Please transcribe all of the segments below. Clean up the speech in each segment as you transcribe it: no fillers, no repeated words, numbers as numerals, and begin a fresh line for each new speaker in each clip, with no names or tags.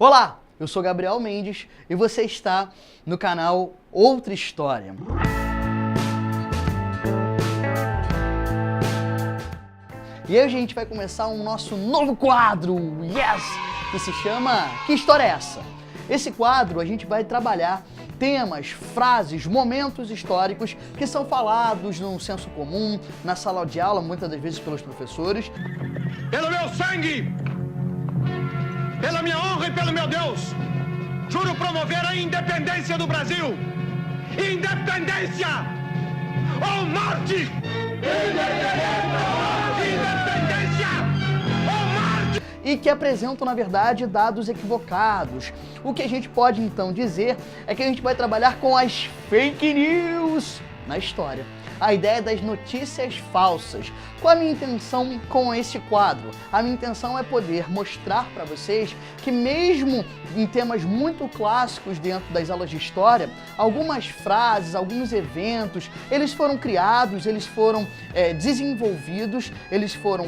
Olá, eu sou Gabriel Mendes e você está no canal Outra História. E hoje a gente vai começar um nosso novo quadro, yes, que se chama Que História é Essa? Esse quadro a gente vai trabalhar temas, frases, momentos históricos que são falados no senso comum, na sala de aula, muitas das vezes pelos professores.
Pelo meu sangue, pela minha honra e pelo meu Deus, juro promover a independência do Brasil. Independência ou morte! Independência ou morte!
E que apresentam, na verdade, dados equivocados. O que a gente pode, então, dizer é que a gente vai trabalhar com as fake news na história. A ideia das notícias falsas. Qual a minha intenção com esse quadro? A minha intenção é poder mostrar para vocês que mesmo em temas muito clássicos dentro das aulas de história, algumas frases, alguns eventos, eles foram criados, eles foram desenvolvidos, eles foram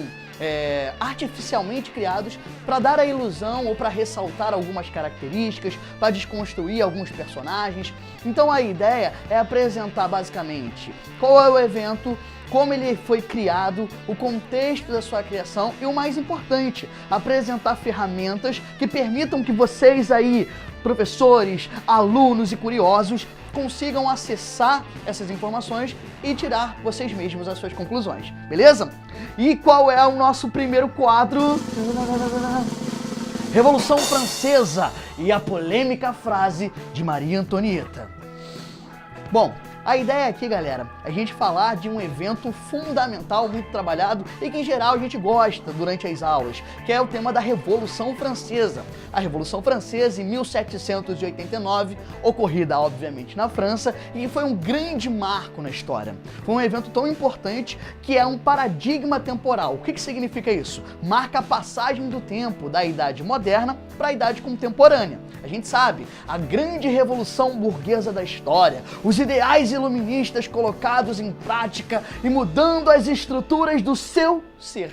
artificialmente criados para dar a ilusão ou para ressaltar algumas características, para desconstruir alguns personagens. Então a ideia é apresentar basicamente qual é o evento, como ele foi criado, o contexto da sua criação e o mais importante, apresentar ferramentas que permitam que vocês aí, professores, alunos e curiosos, consigam acessar essas informações e tirar vocês mesmos as suas conclusões, beleza? E qual é o nosso primeiro quadro? Revolução Francesa e a polêmica frase de Maria Antonieta. Bom, a ideia aqui, galera, é a gente falar de um evento fundamental, muito trabalhado e que, em geral, a gente gosta durante as aulas, que é o tema da Revolução Francesa. A Revolução Francesa, em 1789, ocorrida, obviamente, na França, e foi um grande marco na história. Foi um evento tão importante que é um paradigma temporal. O que significa isso? Marca a passagem do tempo da Idade Moderna para a Idade Contemporânea. A gente sabe, a grande revolução burguesa da história, os ideais iluministas colocados em prática e mudando as estruturas do seu ser.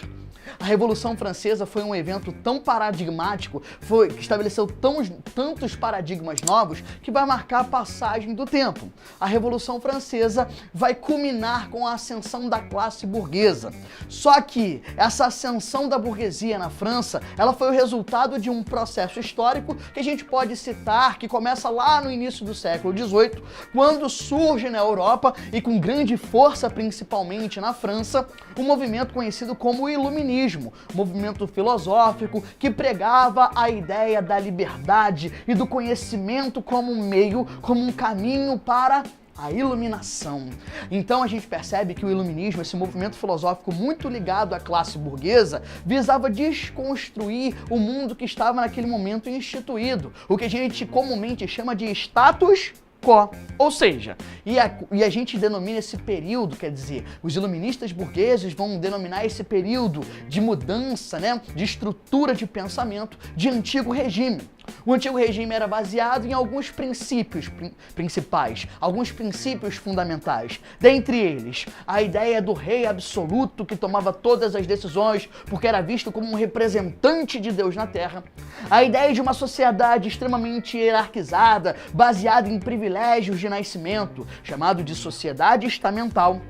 A Revolução Francesa foi um evento tão paradigmático, que estabeleceu tantos paradigmas novos, que vai marcar a passagem do tempo. A Revolução Francesa vai culminar com a ascensão da classe burguesa. Só que essa ascensão da burguesia na França, ela foi o resultado de um processo histórico que a gente pode citar, que começa lá no início do século XVIII, quando surge na Europa, e com grande força principalmente na França, um movimento conhecido como o Iluminismo. Movimento filosófico que pregava a ideia da liberdade e do conhecimento como um meio, como um caminho para a iluminação. Então a gente percebe que o iluminismo, esse movimento filosófico muito ligado à classe burguesa, visava desconstruir o mundo que estava naquele momento instituído, o que a gente comumente chama de status quo. Ou seja, e a gente denomina esse período, quer dizer, os iluministas burgueses vão denominar esse período de mudança, né, de estrutura de pensamento de antigo regime. O antigo regime era baseado em alguns princípios principais, alguns princípios fundamentais. Dentre eles, a ideia do rei absoluto que tomava todas as decisões porque era visto como um representante de Deus na Terra. A ideia de uma sociedade extremamente hierarquizada, baseada em privilégios de nascimento, chamado de sociedade estamental.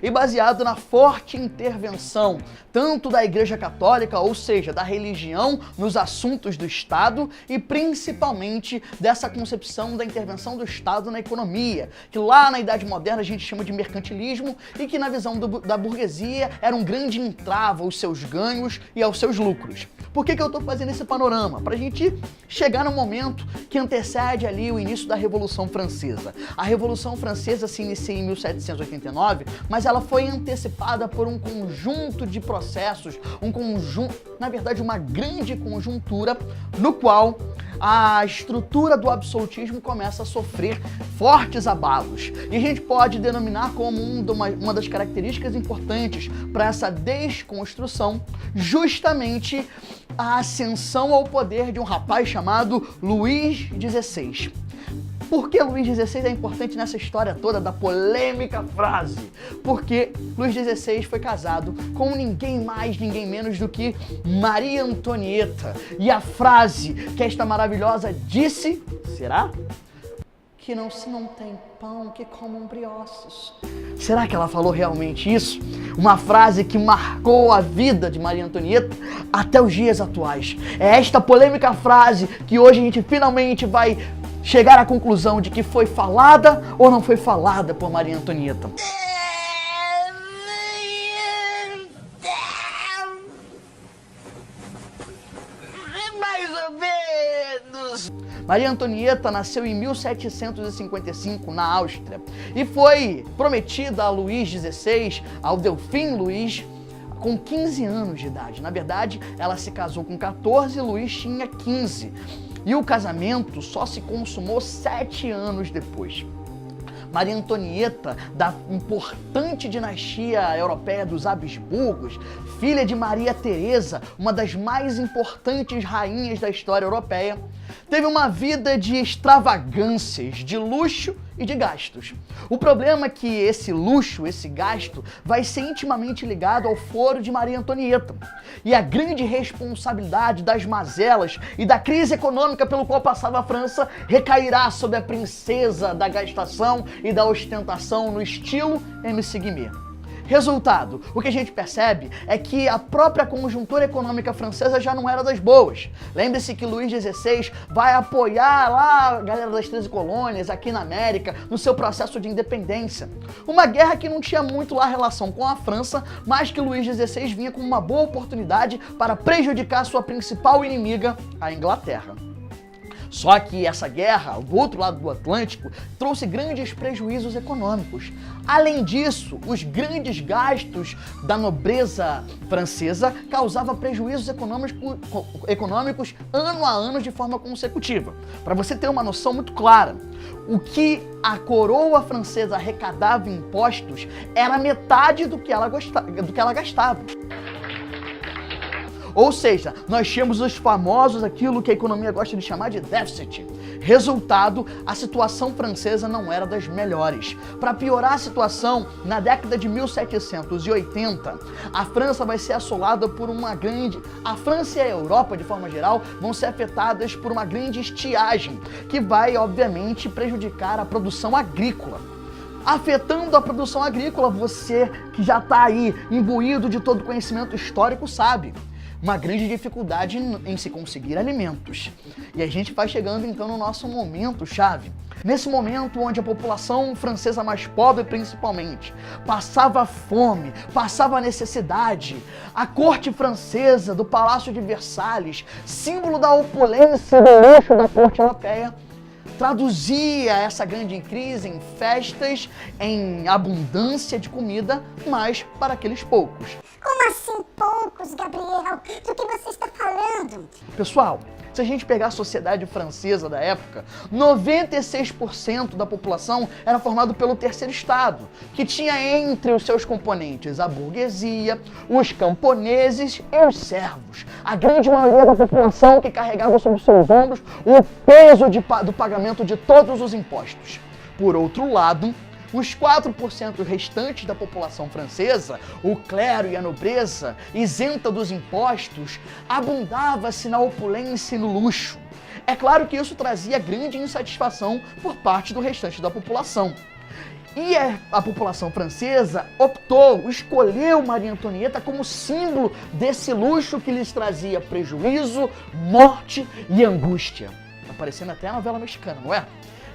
E baseado na forte intervenção, tanto da Igreja Católica, ou seja, da religião, nos assuntos do Estado, e principalmente dessa concepção da intervenção do Estado na economia, que lá na Idade Moderna a gente chama de mercantilismo, e que na visão da burguesia era um grande entrave aos seus ganhos e aos seus lucros. Por que eu estou fazendo esse panorama? Para a gente chegar no momento que antecede ali o início da Revolução Francesa. A Revolução Francesa se inicia em 1789, mas ela foi antecipada por um conjunto de processos, na verdade uma grande conjuntura, no qual a estrutura do absolutismo começa a sofrer fortes abalos. E a gente pode denominar como uma das características importantes para essa desconstrução justamente a ascensão ao poder de um rapaz chamado Luís XVI. Por que Luís XVI é importante nessa história toda da polêmica frase? Porque Luís XVI foi casado com ninguém mais, ninguém menos do que Maria Antonieta. E a frase que esta maravilhosa disse, será? Que não se não tem pão que comam brioches. Será que ela falou realmente isso? Uma frase que marcou a vida de Maria Antonieta até os dias atuais. É esta polêmica frase que hoje a gente finalmente vai chegar à conclusão de que foi falada ou não foi falada por Maria Antonieta. Mais ou menos. Maria Antonieta nasceu em 1755 na Áustria e foi prometida a Luís XVI, ao Delfim Luís, com 15 anos de idade. Na verdade, ela se casou com 14 e Luís tinha 15. E o casamento só se consumou 7 anos depois. Maria Antonieta, da importante dinastia europeia dos Habsburgos, filha de Maria Teresa, uma das mais importantes rainhas da história europeia, teve uma vida de extravagâncias, de luxo e de gastos. O problema é que esse luxo, esse gasto, vai ser intimamente ligado ao foro de Maria Antonieta. E a grande responsabilidade das mazelas e da crise econômica pelo qual passava a França recairá sobre a princesa da gastação e da ostentação no estilo MC Guimê. Resultado, o que a gente percebe é que a própria conjuntura econômica francesa já não era das boas. Lembre-se que Luís XVI vai apoiar lá a galera das 13 colônias aqui na América no seu processo de independência. Uma guerra que não tinha muito lá relação com a França, mas que Luís XVI vinha como uma boa oportunidade para prejudicar sua principal inimiga, a Inglaterra. Só que essa guerra, do outro lado do Atlântico, trouxe grandes prejuízos econômicos. Além disso, os grandes gastos da nobreza francesa causavam prejuízos econômicos ano a ano de forma consecutiva. Para você ter uma noção muito clara, o que a coroa francesa arrecadava em impostos era metade do que ela gastava. Ou seja, nós tínhamos os famosos, aquilo que a economia gosta de chamar de déficit. Resultado, a situação francesa não era das melhores. Para piorar a situação, na década de 1780, a França vai ser assolada por uma grande... A França e a Europa, de forma geral, vão ser afetadas por uma grande estiagem, que vai, obviamente, prejudicar a produção agrícola. Afetando a produção agrícola, você que já está aí imbuído de todo conhecimento histórico sabe. Uma grande dificuldade em se conseguir alimentos. E a gente vai chegando então no nosso momento chave. Nesse momento onde a população francesa mais pobre principalmente passava fome, passava necessidade, a corte francesa do Palácio de Versalhes, símbolo da opulência e do luxo da corte europeia, traduzia essa grande crise em festas, em abundância de comida, mas para aqueles poucos.
Como assim poucos, Gabriel? Do que você está falando?
Pessoal, se a gente pegar a sociedade francesa da época, 96% da população era formado pelo terceiro estado, que tinha entre os seus componentes a burguesia, os camponeses e os servos. A grande maioria da população que carregava sobre seus ombros o peso do pagamento de todos os impostos. Por outro lado, os 4% restantes da população francesa, o clero e a nobreza, isenta dos impostos, abundava-se na opulência e no luxo. É claro que isso trazia grande insatisfação por parte do restante da população. E a população francesa escolheu Maria Antonieta como símbolo desse luxo que lhes trazia prejuízo, morte e angústia. Tá parecendo até a novela mexicana, não é?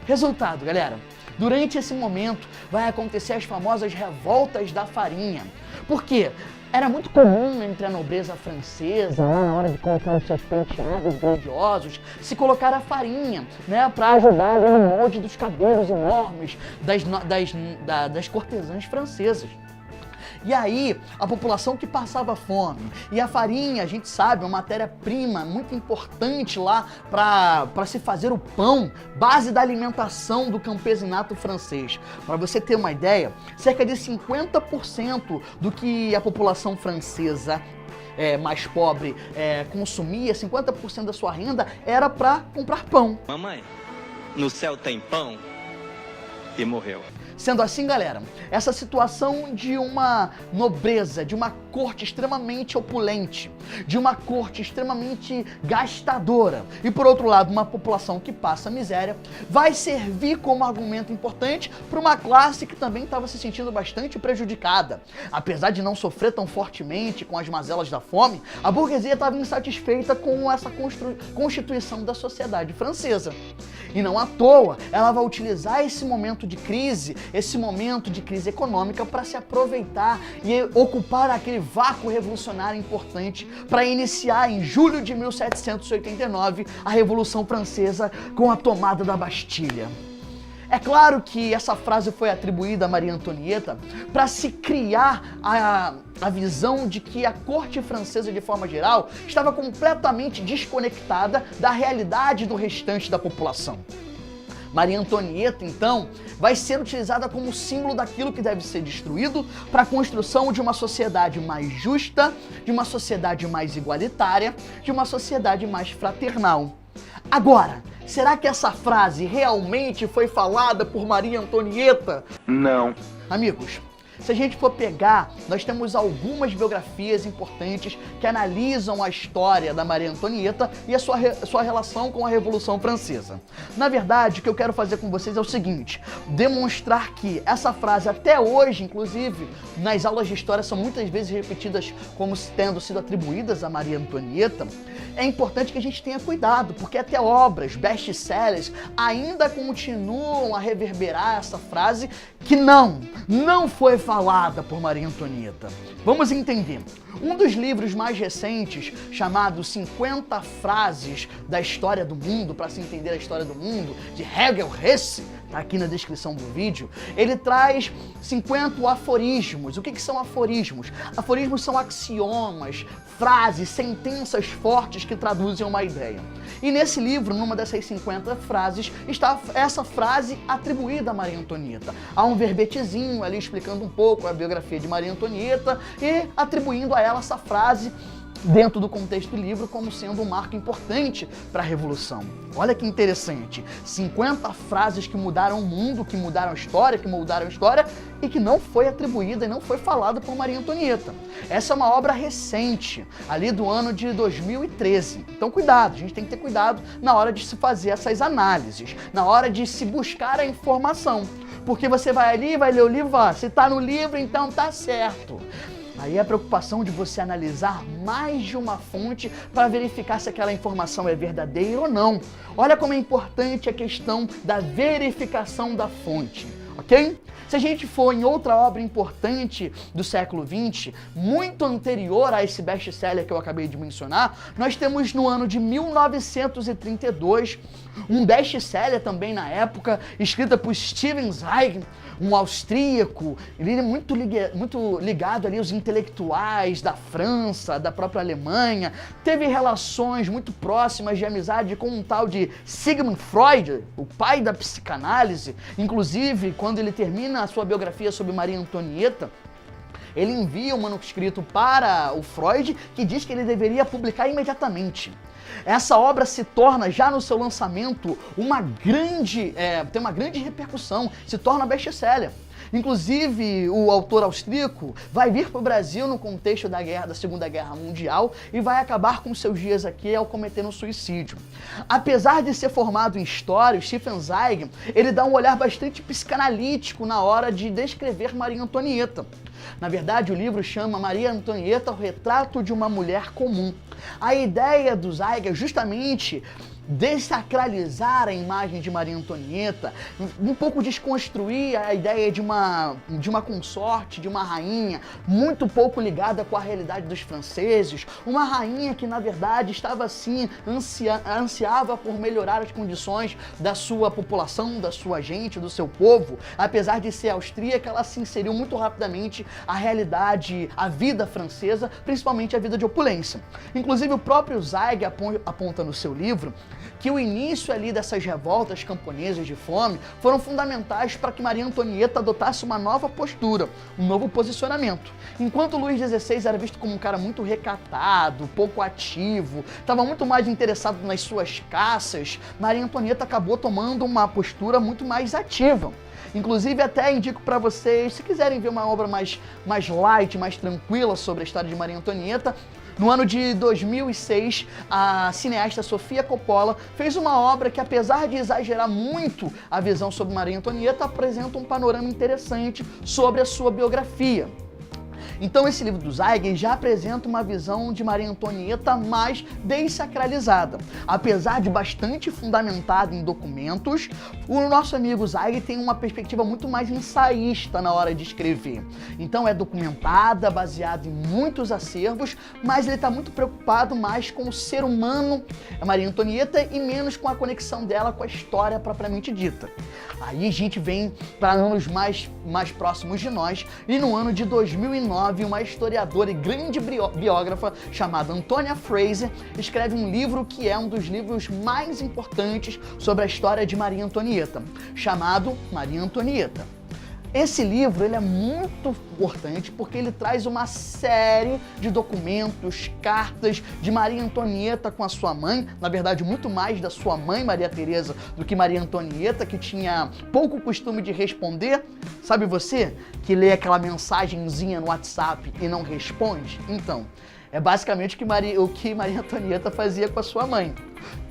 Resultado, galera. Durante esse momento vai acontecer as famosas revoltas da farinha. Por quê? Era muito comum entre a nobreza francesa, lá na hora de colocar os seus penteados grandiosos, se colocar a farinha, né, para ajudar no molde dos cabelos enormes das cortesãs francesas. E aí, a população que passava fome. E a farinha, a gente sabe, é uma matéria-prima muito importante lá para se fazer o pão, base da alimentação do campesinato francês. Para você ter uma ideia, cerca de 50% do que a população francesa mais pobre consumia, 50% da sua renda era para comprar pão.
Mamãe, no céu tem pão, e morreu.
Sendo assim, galera, essa situação de uma nobreza, de uma corte extremamente opulente, de uma corte extremamente gastadora e, por outro lado, uma população que passa miséria, vai servir como argumento importante para uma classe que também estava se sentindo bastante prejudicada. Apesar de não sofrer tão fortemente com as mazelas da fome, a burguesia estava insatisfeita com essa constituição da sociedade francesa. E não à toa, ela vai utilizar esse momento de crise econômica para se aproveitar e ocupar aquele vácuo revolucionário importante para iniciar em julho de 1789 a Revolução Francesa com a tomada da Bastilha. É claro que essa frase foi atribuída a Maria Antonieta para se criar a visão de que a corte francesa, de forma geral, estava completamente desconectada da realidade do restante da população. Maria Antonieta, então, vai ser utilizada como símbolo daquilo que deve ser destruído para a construção de uma sociedade mais justa, de uma sociedade mais igualitária, de uma sociedade mais fraternal. Agora, será que essa frase realmente foi falada por Maria Antonieta?
Não.
Amigos, se a gente for pegar, nós temos algumas biografias importantes que analisam a história da Maria Antonieta e a sua relação com a Revolução Francesa. Na verdade, o que eu quero fazer com vocês é o seguinte: demonstrar que essa frase até hoje, inclusive, nas aulas de história são muitas vezes repetidas como tendo sido atribuídas a Maria Antonieta. É importante que a gente tenha cuidado, porque até obras, best-sellers, ainda continuam a reverberar essa frase que não foi falada por Maria Antonieta. Vamos entender. Um dos livros mais recentes, chamado 50 Frases da História do Mundo, para se entender a história do mundo, de Hegel Hesse, tá aqui na descrição do vídeo, ele traz 50 aforismos. O que são aforismos? Aforismos são axiomas, frases, sentenças fortes que traduzem uma ideia. E nesse livro, numa dessas 50 frases, está essa frase atribuída a Maria Antonieta. Há um verbetezinho ali explicando um pouco a biografia de Maria Antonieta e atribuindo a ela essa frase dentro do contexto do livro como sendo um marco importante para a Revolução. Olha que interessante, 50 frases que mudaram o mundo, que mudaram a história e que não foi atribuída e não foi falada por Maria Antonieta. Essa é uma obra recente, ali do ano de 2013. Então cuidado, a gente tem que ter cuidado na hora de se fazer essas análises, na hora de se buscar a informação. Porque você vai ali, vai ler o livro e vai, se tá no livro, então tá certo. Aí a preocupação de você analisar mais de uma fonte para verificar se aquela informação é verdadeira ou não. Olha como é importante a questão da verificação da fonte, ok? Se a gente for em outra obra importante do século XX, muito anterior a esse best-seller que eu acabei de mencionar, nós temos no ano de 1932 um best-seller também na época, escrita por Stefan Zweig, um austríaco. Ele é muito ligado ali aos intelectuais da França, da própria Alemanha, teve relações muito próximas de amizade com um tal de Sigmund Freud, o pai da psicanálise. Inclusive, quando ele termina a sua biografia sobre Maria Antonieta, ele envia um manuscrito para o Freud que diz que ele deveria publicar imediatamente. Essa obra se torna, já no seu lançamento, tem uma grande repercussão, se torna best-seller. Inclusive, o autor austríaco vai vir para o Brasil no contexto da Segunda Guerra Mundial e vai acabar com seus dias aqui ao cometer um suicídio. Apesar de ser formado em história, o Stefan Zweig, ele dá um olhar bastante psicanalítico na hora de descrever Maria Antonieta. Na verdade, o livro chama Maria Antonieta, o retrato de uma mulher comum. A ideia do Zweig é justamente desacralizar a imagem de Maria Antonieta, um pouco desconstruir a ideia de uma consorte, de uma rainha muito pouco ligada com a realidade dos franceses, uma rainha que na verdade estava assim, ansiava por melhorar as condições da sua população, da sua gente, do seu povo. Apesar de ser austríaca, ela se inseriu muito rapidamente à realidade, à vida francesa, principalmente a vida de opulência. Inclusive o próprio Zweig aponta no seu livro que o início ali dessas revoltas camponesas de fome foram fundamentais para que Maria Antonieta adotasse uma nova postura, um novo posicionamento. Enquanto Luís XVI era visto como um cara muito recatado, pouco ativo, estava muito mais interessado nas suas caças, Maria Antonieta acabou tomando uma postura muito mais ativa. Inclusive, até indico para vocês, se quiserem ver uma obra mais light, mais tranquila sobre a história de Maria Antonieta, no ano de 2006, a cineasta Sofia Coppola fez uma obra que, apesar de exagerar muito a visão sobre Maria Antonieta, apresenta um panorama interessante sobre a sua biografia. Então esse livro do Zweig já apresenta uma visão de Maria Antonieta mais desacralizada. Apesar de bastante fundamentada em documentos, o nosso amigo Zweig tem uma perspectiva muito mais ensaísta na hora de escrever. Então é documentada, baseada em muitos acervos, mas ele está muito preocupado mais com o ser humano, a Maria Antonieta, e menos com a conexão dela com a história propriamente dita. Aí a gente vem para anos mais próximos de nós, e no ano de 2009, uma historiadora e grande biógrafa chamada Antonia Fraser escreve um livro que é um dos livros mais importantes sobre a história de Maria Antonieta, chamado Maria Antonieta. Esse livro ele é muito importante porque ele traz uma série de documentos, cartas de Maria Antonieta com a sua mãe, na verdade muito mais da sua mãe Maria Teresa do que Maria Antonieta, que tinha pouco costume de responder. Sabe você que lê aquela mensagenzinha no WhatsApp e não responde? Então, é basicamente o que Maria Antonieta fazia com a sua mãe.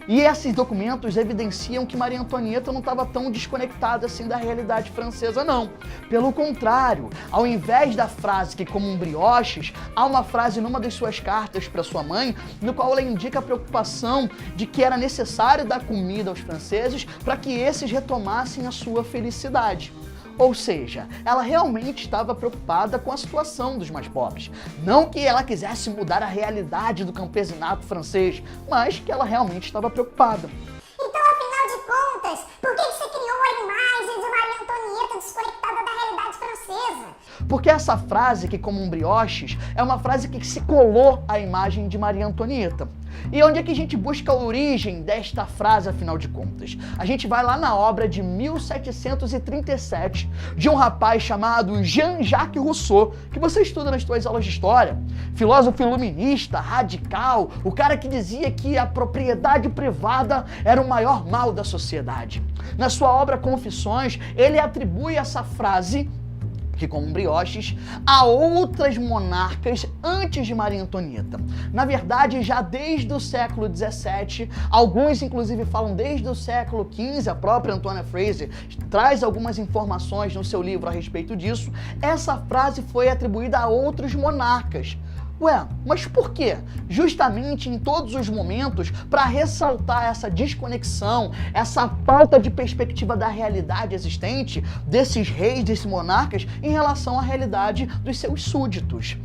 E esses documentos evidenciam que Maria Antonieta não estava tão desconectada assim da realidade francesa, não. Pelo contrário, ao invés da frase que comam brioches, há uma frase numa das suas cartas para sua mãe, no qual ela indica a preocupação de que era necessário dar comida aos franceses para que esses retomassem a sua felicidade. Ou seja, ela realmente estava preocupada com a situação dos mais pobres. Não que ela quisesse mudar a realidade do campesinato francês, mas que ela realmente estava preocupada.
Então, afinal de contas, por que você criou a imagem de Maria Antonieta desconectada da realidade francesa?
Porque essa frase, que comam brioches, é uma frase que se colou à imagem de Maria Antonieta. E onde é que a gente busca a origem desta frase, afinal de contas? A gente vai lá na obra de 1737, de um rapaz chamado Jean-Jacques Rousseau, que você estuda nas suas aulas de história. Filósofo iluminista, radical, o cara que dizia que a propriedade privada era o maior mal da sociedade. Na sua obra Confissões, ele atribui essa frase, que comam brioches, a outras monarcas antes de Maria Antonieta. Na verdade, já desde o século XVII, alguns inclusive falam desde o século XV, a própria Antonia Fraser traz algumas informações no seu livro a respeito disso, essa frase foi atribuída a outros monarcas. Ué, mas por quê? Justamente em todos os momentos para ressaltar essa desconexão, essa falta de perspectiva da realidade existente desses reis, desses monarcas em relação à realidade dos seus súditos.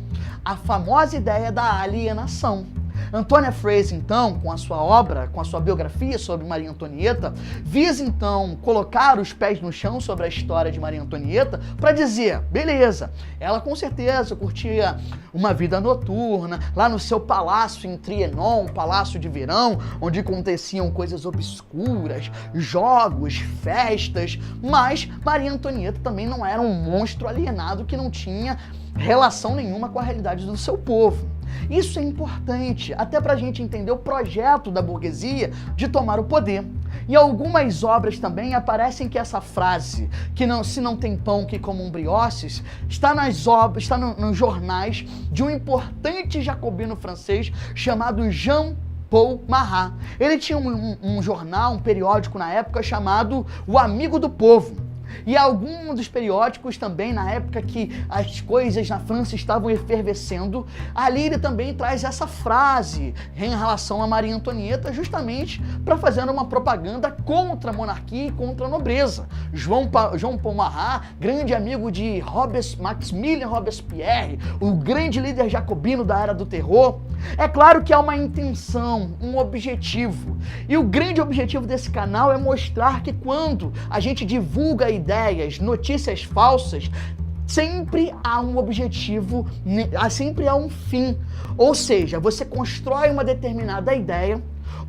A famosa ideia da alienação. Antonia Fraser, então, com a sua obra, com a sua biografia sobre Maria Antonieta, visa, então, colocar os pés no chão sobre a história de Maria Antonieta para dizer, beleza, ela com certeza curtia uma vida noturna, lá no seu palácio em Trianon, um palácio de verão, onde aconteciam coisas obscuras, jogos, festas, mas Maria Antonieta também não era um monstro alienado que não tinha relação nenhuma com a realidade do seu povo. Isso é importante, até para a gente entender o projeto da burguesia de tomar o poder. Em algumas obras também aparecem que essa frase, que não, se não tem pão que comam brioches, está nos jornais de um importante jacobino francês chamado Jean-Paul Marat. Ele tinha um jornal, um periódico na época chamado O Amigo do Povo. E alguns dos periódicos também, na época que as coisas na França estavam efervescendo, ali ele também traz essa frase em relação a Maria Antonieta, justamente para fazer uma propaganda contra a monarquia e contra a nobreza. Jean-Paul Marat, grande amigo de Maximilien Robespierre, o grande líder jacobino da Era do Terror. É claro que há uma intenção, um objetivo. E o grande objetivo desse canal é mostrar que quando a gente divulga ideias, notícias falsas, sempre há um objetivo, sempre há um fim. Ou seja, você constrói uma determinada ideia,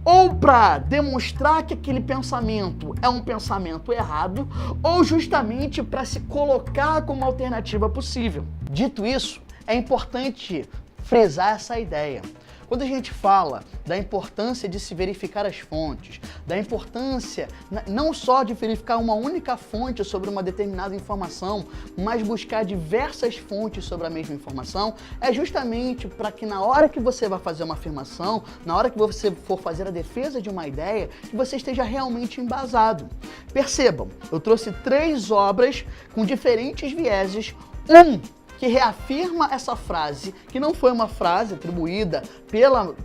ou para demonstrar que aquele pensamento é um pensamento errado, ou justamente para se colocar como alternativa possível. Dito isso, é importante frisar essa ideia. Quando a gente fala da importância de se verificar as fontes, da importância não só de verificar uma única fonte sobre uma determinada informação, mas buscar diversas fontes sobre a mesma informação, é justamente para que na hora que você vai fazer uma afirmação, na hora que você for fazer a defesa de uma ideia, que você esteja realmente embasado. Percebam, eu trouxe 3 obras com diferentes vieses, que reafirma essa frase, que não foi uma frase atribuída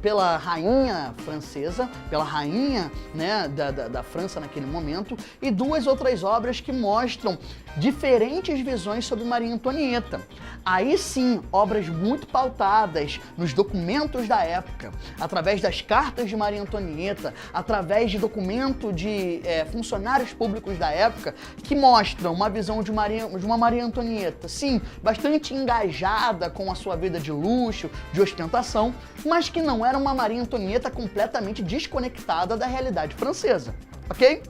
pela rainha francesa, pela rainha, né, da França naquele momento, e 2 outras obras que mostram diferentes visões sobre Maria Antonieta. Aí sim, obras muito pautadas nos documentos da época, através das cartas de Maria Antonieta, através de documento de funcionários públicos da época, que mostram uma visão de uma Maria Antonieta, sim, bastante engajada com a sua vida de luxo, de ostentação, mas que não era uma Maria Antonieta completamente desconectada da realidade francesa, ok?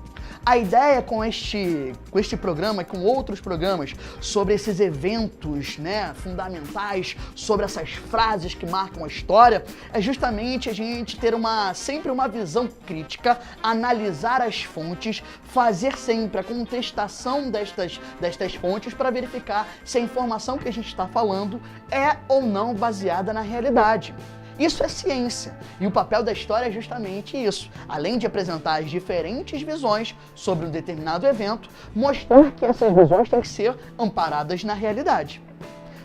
A ideia com este programa, com outros programas sobre esses eventos, né, fundamentais, sobre essas frases que marcam a história, é justamente a gente ter sempre uma visão crítica, analisar as fontes, fazer sempre a contestação destas fontes para verificar se a informação que a gente está falando é ou não baseada na realidade. Isso é ciência, e o papel da história é justamente isso. Além de apresentar as diferentes visões sobre um determinado evento, mostrar que essas visões têm que ser amparadas na realidade.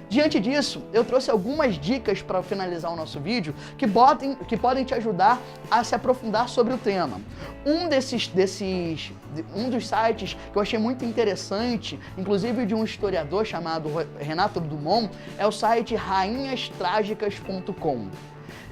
Diante disso, eu trouxe algumas dicas para finalizar o nosso vídeo que podem te ajudar a se aprofundar sobre o tema. Um dos sites que eu achei muito interessante, inclusive de um historiador chamado Renato Dumont, é o site rainhastragicas.com.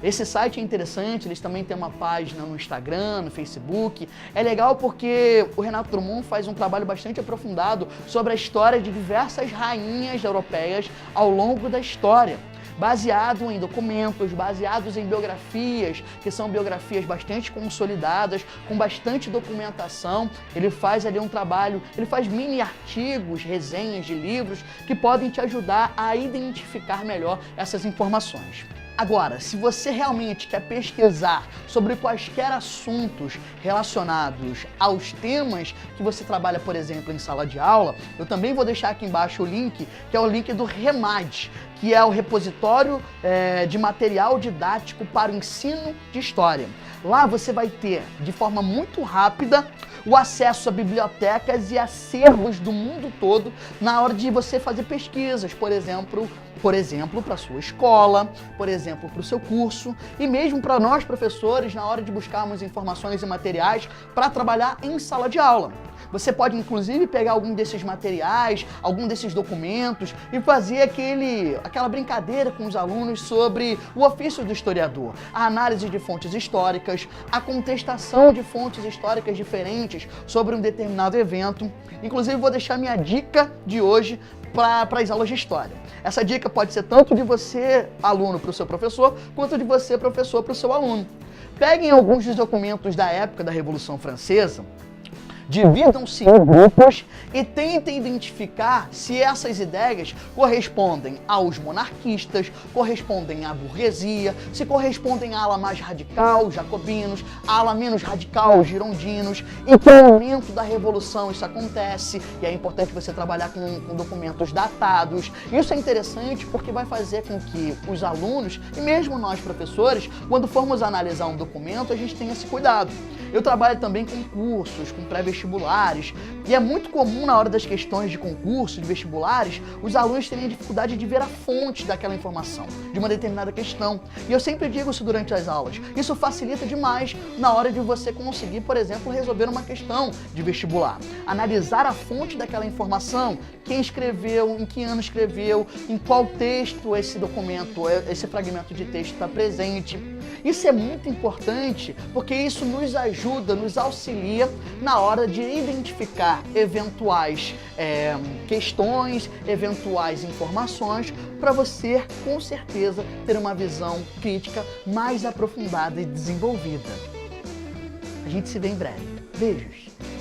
Esse site é interessante, eles também têm uma página no Instagram, no Facebook. É legal porque o Renato Dumont faz um trabalho bastante aprofundado sobre a história de diversas rainhas europeias ao longo da história, baseado em documentos, baseados em biografias, que são biografias bastante consolidadas, com bastante documentação. Ele faz ali um trabalho, ele faz mini artigos, resenhas de livros que podem te ajudar a identificar melhor essas informações. Agora, se você realmente quer pesquisar sobre quaisquer assuntos relacionados aos temas que você trabalha, por exemplo, em sala de aula, eu também vou deixar aqui embaixo o link, que é o link do REMAD, que é o repositório de material didático para o ensino de história. Lá você vai ter, de forma muito rápida, o acesso a bibliotecas e acervos do mundo todo na hora de você fazer pesquisas, por exemplo, para a sua escola, por exemplo, para o seu curso, e mesmo para nós, professores, na hora de buscarmos informações e materiais para trabalhar em sala de aula. Você pode, inclusive, pegar algum desses materiais, algum desses documentos e fazer aquela brincadeira com os alunos sobre o ofício do historiador, a análise de fontes históricas, a contestação de fontes históricas diferentes sobre um determinado evento. Inclusive, vou deixar minha dica de hoje para as aulas de história. Essa dica pode ser tanto de você, aluno, para o seu professor, quanto de você, professor, para o seu aluno. Peguem alguns dos documentos da época da Revolução Francesa, dividam-se em grupos e tentem identificar se essas ideias correspondem aos monarquistas, correspondem à burguesia, se correspondem à ala mais radical, jacobinos, à ala menos radical, girondinos, e que no momento da Revolução isso acontece, e é importante você trabalhar com documentos datados. Isso é interessante porque vai fazer com que os alunos, e mesmo nós professores, quando formos analisar um documento, a gente tenha esse cuidado. Eu trabalho também com cursos, com pré-vestibulares, e é muito comum na hora das questões de concurso, de vestibulares, os alunos terem dificuldade de ver a fonte daquela informação, de uma determinada questão. E eu sempre digo isso durante as aulas. Isso facilita demais na hora de você conseguir, por exemplo, resolver uma questão de vestibular. Analisar a fonte daquela informação, quem escreveu, em que ano escreveu, em qual texto esse documento, esse fragmento de texto está presente. Isso é muito importante porque isso nos ajuda, nos auxilia na hora de identificar eventuais questões, eventuais informações, para você, com certeza, ter uma visão crítica mais aprofundada e desenvolvida. A gente se vê em breve. Beijos.